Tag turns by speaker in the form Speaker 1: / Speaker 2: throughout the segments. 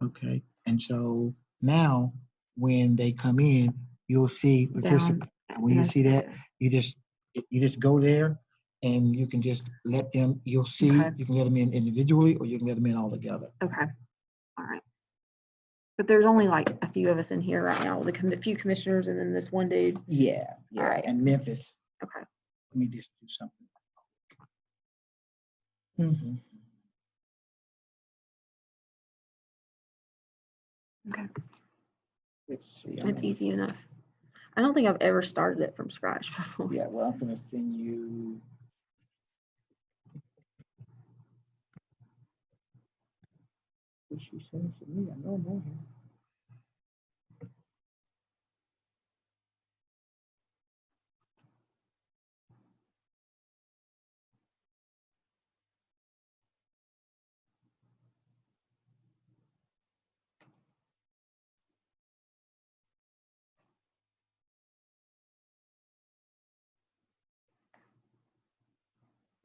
Speaker 1: Okay, and so now when they come in, you'll see participant. And when you see that, you just go there and you can just let them, you'll see,
Speaker 2: Okay.
Speaker 1: you can let them in individually or you can let them in all together.
Speaker 2: Okay. All right. But there's only like a few of us in here right now, the few commissioners and then this one dude.
Speaker 1: Yeah, yeah.
Speaker 2: All right.
Speaker 1: And Memphis.
Speaker 2: Okay.
Speaker 1: Let me just do something. Mhm.
Speaker 2: Okay.
Speaker 1: Let's see.
Speaker 2: It's easy enough. I don't think I've ever started it from scratch before.
Speaker 1: Yeah, well, I'm gonna send you. What she sends to me, I know more here.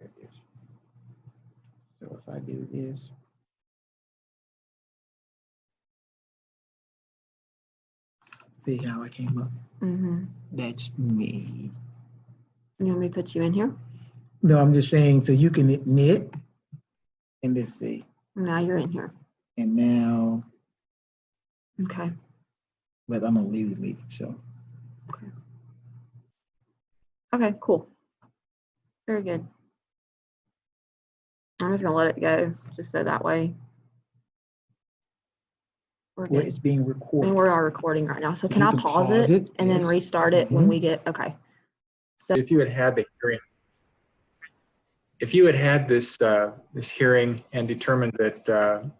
Speaker 1: There it is. So if I do this. See how I came up?
Speaker 2: Mm-hmm.
Speaker 1: That's me.
Speaker 2: You want me to put you in here?
Speaker 1: No, I'm just saying, so you can knit and let's see.
Speaker 2: Now you're in here.
Speaker 1: And now,
Speaker 2: Okay.
Speaker 1: but I'm gonna leave the meeting, so.
Speaker 2: Okay. Okay, cool. Very good. I'm just gonna let it go, just so that way. We're
Speaker 1: Well,
Speaker 2: good.
Speaker 1: it's being recorded.
Speaker 2: And we are recording right now. So can
Speaker 1: You
Speaker 2: I
Speaker 1: can
Speaker 2: pause
Speaker 1: pause
Speaker 2: it
Speaker 1: it,
Speaker 2: and then
Speaker 1: yes.
Speaker 2: restart it when
Speaker 1: Mhm.
Speaker 2: we get, okay.
Speaker 3: If you had had the hearing, if you had had this this hearing and determined that that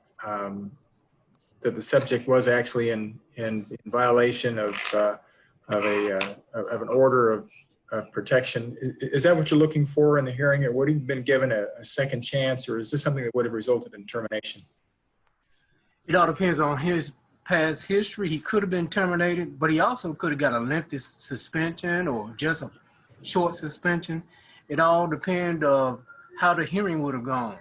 Speaker 3: the subject was actually in violation of an order of protection, is that what you're looking for in the hearing, or would he have been given a second chance, or is this something that would have resulted in termination?
Speaker 4: It all depends on his past history. He could have been terminated, but he also could have got a lengthy suspension or just a short suspension. It all depends on how the hearing would have gone.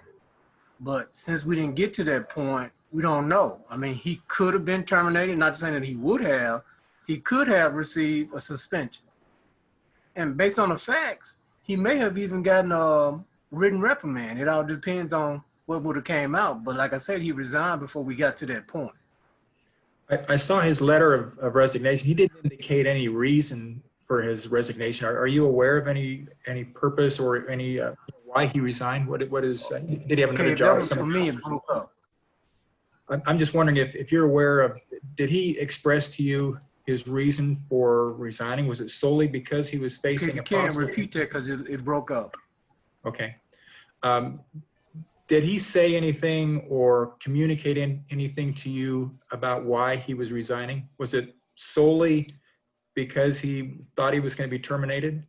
Speaker 4: But since we didn't get to that point, we don't know. I mean, he could have been terminated, not saying that he would have. He could have received a suspension. And based on the facts, he may have even gotten a written reprimand. It all depends on what would have came out. But like I said, he resigned before we got to that point.
Speaker 3: I saw his letter of resignation. He didn't indicate any reason for his resignation. Are you aware of any purpose or any why he resigned? What is did he have another job?
Speaker 4: That was for me. It broke up.
Speaker 3: I'm just wondering if you're aware of, did he express to you his reason for resigning? Was it solely because he was facing
Speaker 4: You
Speaker 3: a
Speaker 4: can't
Speaker 3: possible...
Speaker 4: repeat that because it broke up.
Speaker 3: Okay. Did he say anything or communicate anything to you about why he was resigning? Was it solely because he thought he was going to be terminated?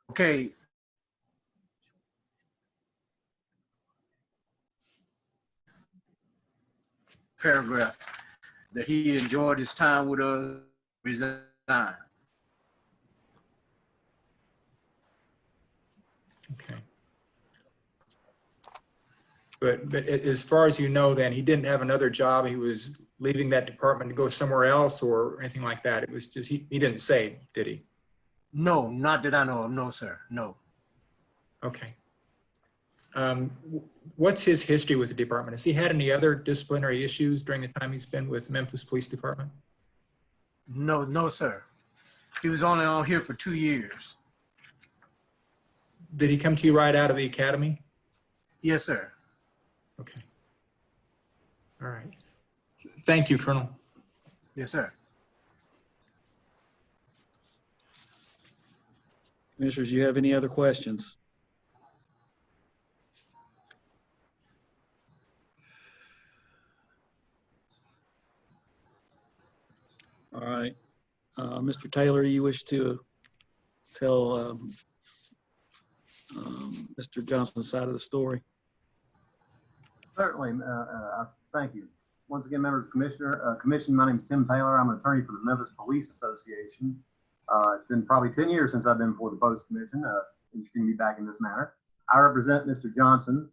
Speaker 4: Okay. Paragraph that he enjoyed his time with us, resigned.
Speaker 3: Okay. But as far as you know, then he didn't have another job. He was leaving that department to go somewhere else or anything like that. It was just, he didn't say, did he?
Speaker 4: No, not that I know of. No, sir. No.
Speaker 3: Okay. What's his history with the department? Has he had any other disciplinary issues during the time he's been with Memphis Police Department?
Speaker 4: No, no, sir. He was only on here for 2 years.
Speaker 3: Did he come to you right out of the academy?
Speaker 4: Yes, sir.
Speaker 3: Okay. All right. Thank you, Colonel.
Speaker 4: Yes, sir.
Speaker 5: Commissioners, do you have any other questions? All right. Mr. Taylor, you wish to tell Mr. Johnson's side of the story?
Speaker 6: Certainly. Thank you. Once again, members of the commission, my name is Tim Taylor. I'm an attorney for the Memphis Police Association. It's been probably 10 years since I've been before the Post Commission. Interesting to be back in this matter. I represent Mr. Johnson.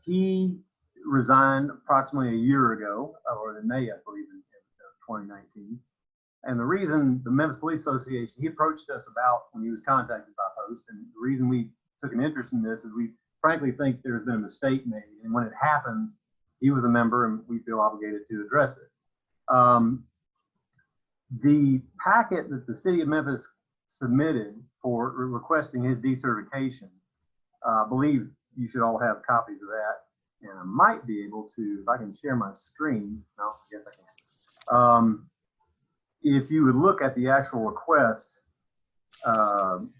Speaker 6: He resigned approximately a year ago, or in May, I believe, in 2019. And the reason the Memphis Police Association, he approached us about when he was contacted by Post, and the reason we took an interest in this is we frankly think there's been a mistake made. And when it happened, he was a member and we feel obligated to address it. The packet that the city of Memphis submitted for requesting his decertification, I believe you should all have copies of that. And I might be able to, if I can share my screen. No, I guess I can. If you would look at the actual request from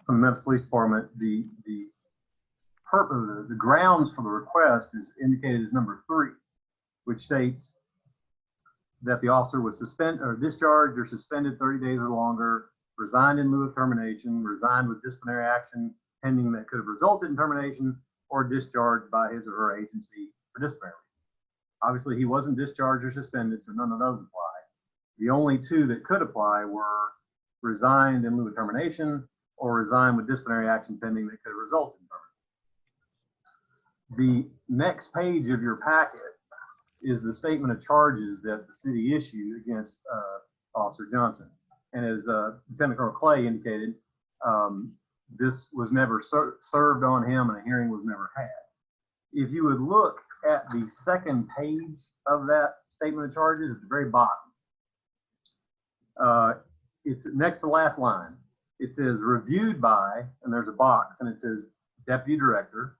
Speaker 6: the Memphis Police Department, the purpose, the grounds for the request is indicated as number 3, which states that the officer was suspended or discharged or suspended 30 days or longer, resigned in lieu of termination, resigned with disciplinary action pending that could have resulted in termination, or discharged by his or her agency for disciplinary. Obviously, he wasn't discharged or suspended, so none of those apply. The only 2 that could apply were resigned in lieu of termination or resigned with disciplinary action pending that could have resulted in termination. The next page of your packet is the statement of charges that the city issued against Officer Johnson. And as Lieutenant Colonel Clay indicated, this was never served on him and a hearing was never had. If you would look at the second page of that statement of charges at the very bottom, it's next to the last line. It says reviewed by, and there's a box and it says Deputy Director.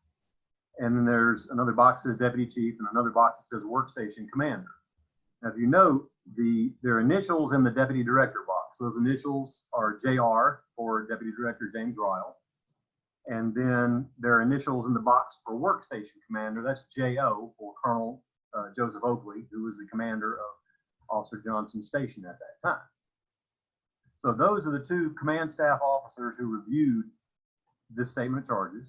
Speaker 6: And then there's another box that says Deputy Chief and another box that says Workstation Commander. Now, if you note, there are initials in the Deputy Director box. Those initials are JR for Deputy Director James Ryle. And then there are initials in the box for Workstation Commander. That's JO for Colonel Joseph Oakley, who was the commander of Officer Johnson's station at that time. So those are the 2 command staff officers who reviewed this statement of charges.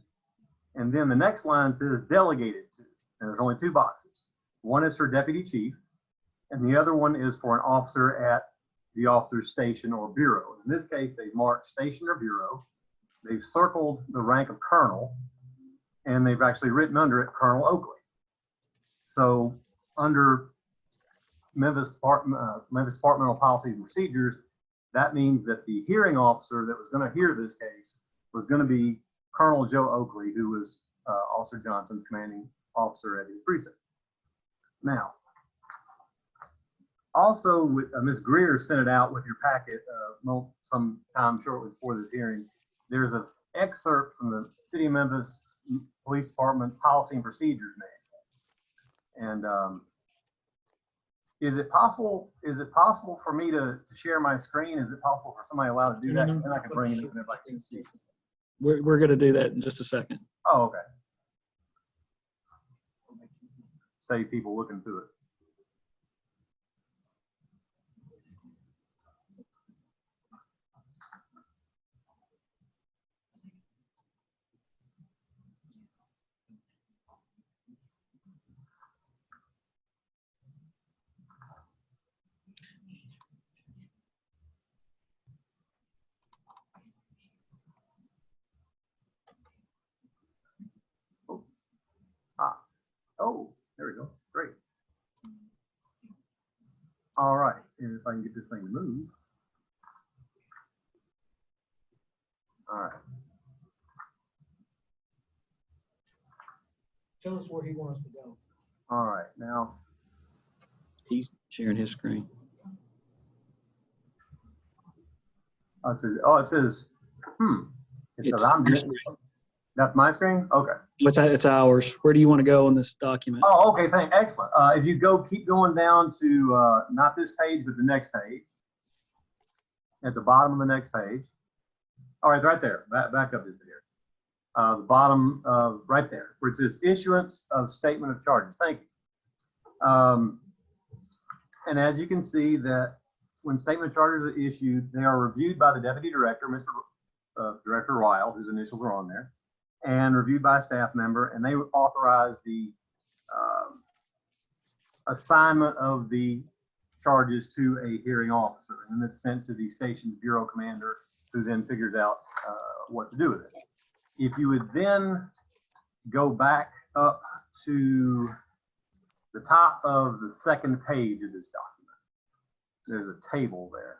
Speaker 6: And then the next line says delegated to, and there's only 2 boxes. One is for Deputy Chief, and the other one is for an officer at the officer's station or bureau. In this case, they've marked station or bureau. They've circled the rank of colonel, and they've actually written under it Colonel Oakley. So under Memphis Departmental Policies and Procedures, that means that the hearing officer that was going to hear this case was going to be Colonel Joe Oakley, who was Officer Johnson's commanding officer at his precinct. Now, also, Ms. Greer sent it out with your packet sometime shortly before this hearing. There's an excerpt from the City of Memphis Police Department Policy and Procedures Manual. And is it possible for me to share my screen? Is it possible for somebody allowed to do that? And then I can bring it in and everybody can see it.
Speaker 5: We're going to do that in just a second.
Speaker 6: Oh, okay. Save people looking through it. Oh, there we go. Great. All right. And if I can get this thing to move. All right.
Speaker 1: Tell us where he wants to go.
Speaker 6: All right. Now,
Speaker 5: He's sharing his screen.
Speaker 6: it says, It says, I'm just, that's my screen? Okay.
Speaker 5: It's ours. Where do you want to go on this document?
Speaker 6: Oh, okay. Excellent. If you keep going down to not this page, but the next page. At the bottom of the next page. All right, right there. Back up just here. The bottom of right there, where it says issuance of statement of charges. Thank you. And as you can see, that when statement of charges are issued, they are reviewed by the Deputy Director, Mr. Director Ryle, whose initials are on there, and reviewed by a staff member, and they authorize the assignment of the charges to a hearing officer, and then it's sent to the station's bureau commander, who then figures out what to do with it. If you would then go back up to the top of the second page of this document. There's a table there.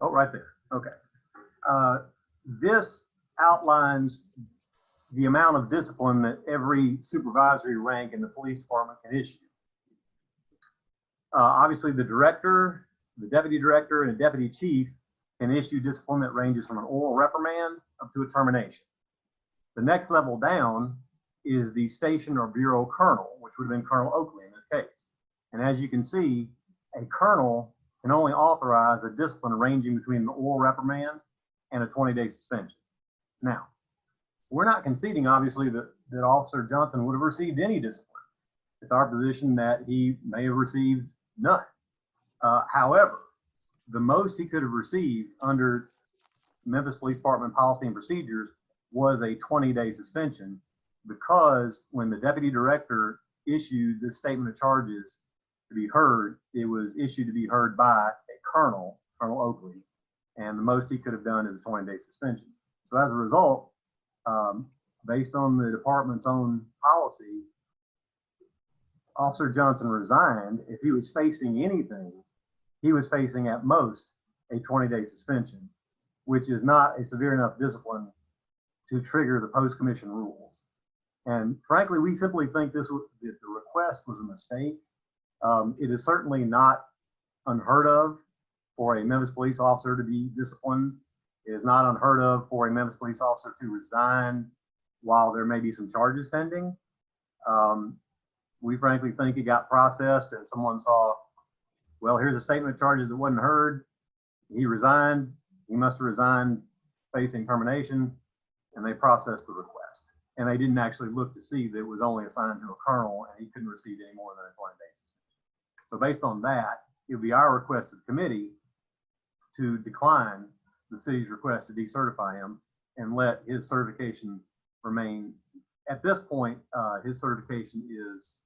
Speaker 6: Oh, right there. Okay. This outlines the amount of discipline that every supervisory rank in the police department can issue. Obviously, the director, the deputy director, and a deputy chief can issue discipline that ranges from an oral reprimand up to a termination. The next level down is the station or bureau colonel, which would have been Colonel Oakley in this case. And as you can see, a colonel can only authorize a discipline ranging between an oral reprimand and a 20-day suspension. Now, we're not conceding, obviously, that Officer Johnson would have received any discipline. It's our position that he may have received none. However, the most he could have received under Memphis Police Department policy and procedures was a 20-day suspension, because when the deputy director issued the statement of charges to be heard, it was issued to be heard by a colonel, Colonel Oakley, and the most he could have done is a 20-day suspension. So as a result, based on the department's own policy, Officer Johnson resigned. If he was facing anything, he was facing at most a 20-day suspension, which is not a severe enough discipline to trigger the post-commission rules. And frankly, we simply think that the request was a mistake. It is certainly not unheard of for a Memphis police officer to be disciplined. It is not unheard of for a Memphis police officer to resign while there may be some charges pending. We frankly think it got processed and someone saw, well, here's a statement of charges that wasn't heard. He resigned. He must have resigned facing termination, and they processed the request. And they didn't actually look to see that it was only assigned to a colonel and he couldn't receive any more than a 20-day suspension. So based on that, it would be our request to the committee to decline the city's request to decertify him and let his certification remain. At this point, his certification is,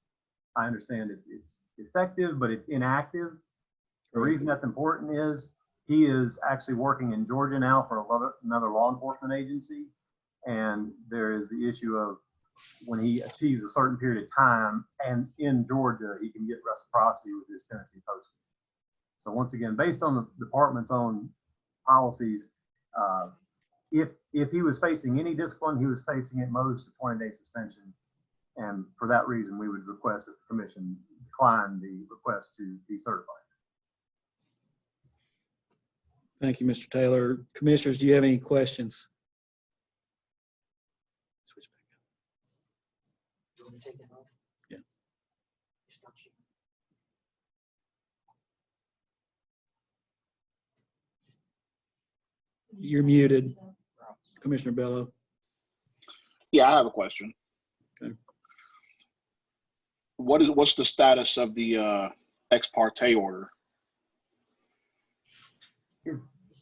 Speaker 6: I understand it's effective, but it's inactive. The reason that's important is he is actually working in Georgia now for another law enforcement agency. And there is the issue of when he achieves a certain period of time and in Georgia, he can get reciprocity with his Tennessee posting. So once again, based on the department's own policies, if he was facing any discipline, he was facing at most a 20-day suspension. And for that reason, we would request that the commission decline the request to decertify.
Speaker 5: Thank you, Mr. Taylor. Commissioners, do you have any questions? Switch back up. Yeah. You're muted, Commissioner Bello.
Speaker 7: Yeah, I have a question.
Speaker 5: Okay.
Speaker 7: What's the status of the ex parte order?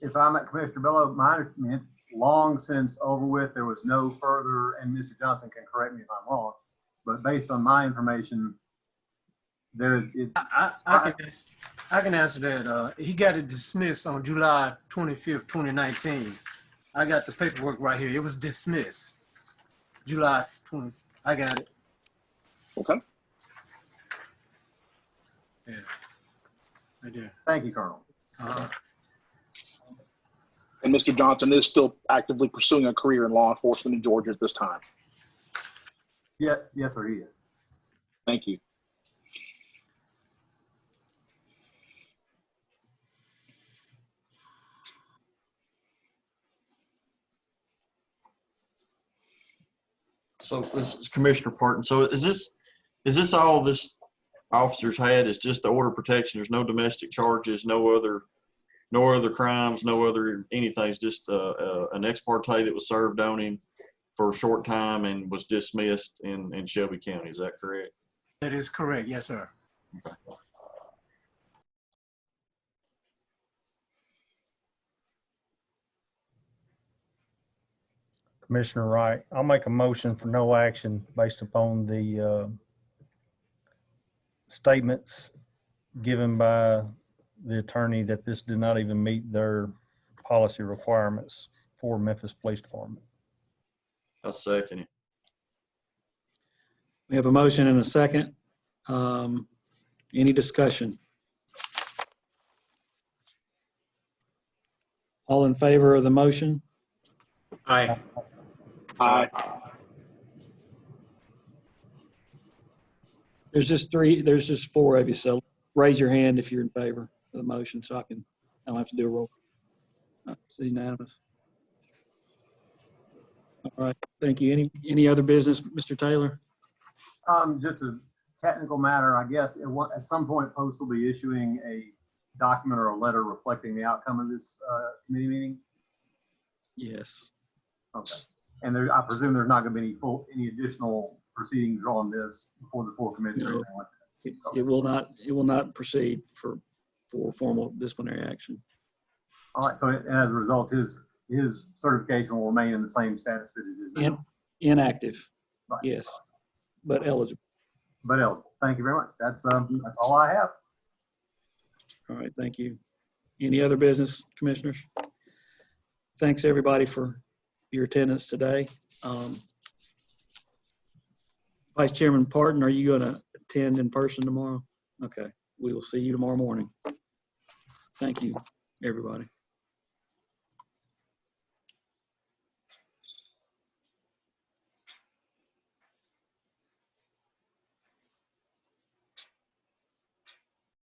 Speaker 6: If I'm at Commissioner Bello, my understanding, it's long since over with. There was no further, and Mr. Johnson can correct me if I'm wrong, but based on my information,
Speaker 4: I can answer that. He got it dismissed on July 25th, 2019. I got the paperwork right here. It was dismissed. July 20. I got it.
Speaker 7: Okay.
Speaker 4: Yeah. Right there.
Speaker 6: Thank you, Colonel.
Speaker 7: And Mr. Johnson is still actively pursuing a career in law enforcement in Georgia at this time.
Speaker 6: Yeah, yes, sir, he is.
Speaker 7: Thank you.
Speaker 8: So this is Commissioner Parton. So is this all this officers had? Is just the order of protection? There's no domestic charges, no other crimes, no other anything. It's just an ex parte that was served on him for a short time and was dismissed in Shelby County. Is that correct?
Speaker 4: That is correct. Yes, sir.
Speaker 8: Okay.
Speaker 9: Commissioner Wright, I'll make a motion for no action based upon the statements given by the attorney that this did not even meet their policy requirements for Memphis Police Department.
Speaker 8: I second it.
Speaker 5: We have a motion and a second. Any discussion? All in favor of the motion?
Speaker 3: Aye.
Speaker 7: Aye.
Speaker 5: There's just four of you, so raise your hand if you're in favor of the motion, so I don't have to do a roll. It's unanimous. All right, thank you. Any other business, Mr. Taylor?
Speaker 6: Just a technical matter, I guess. At some point, Post will be issuing a document or a letter reflecting the outcome of this committee meeting.
Speaker 5: Yes.
Speaker 6: Okay. And I presume there's not going to be any additional proceedings on this before the full committee or
Speaker 5: No.
Speaker 6: anything like that.
Speaker 5: It will not proceed for formal disciplinary action.
Speaker 6: All right. So as a result, his certification will remain in the same status that it is now.
Speaker 5: Inactive,
Speaker 6: Right.
Speaker 5: yes, but eligible.
Speaker 6: But eligible. Thank you very much. That's all I have.
Speaker 5: All right, thank you. Any other business, commissioners? Thanks, everybody, for your attendance today. Vice Chairman Parton, are you going to attend in person tomorrow? Okay, we will see you tomorrow morning. Thank you, everybody.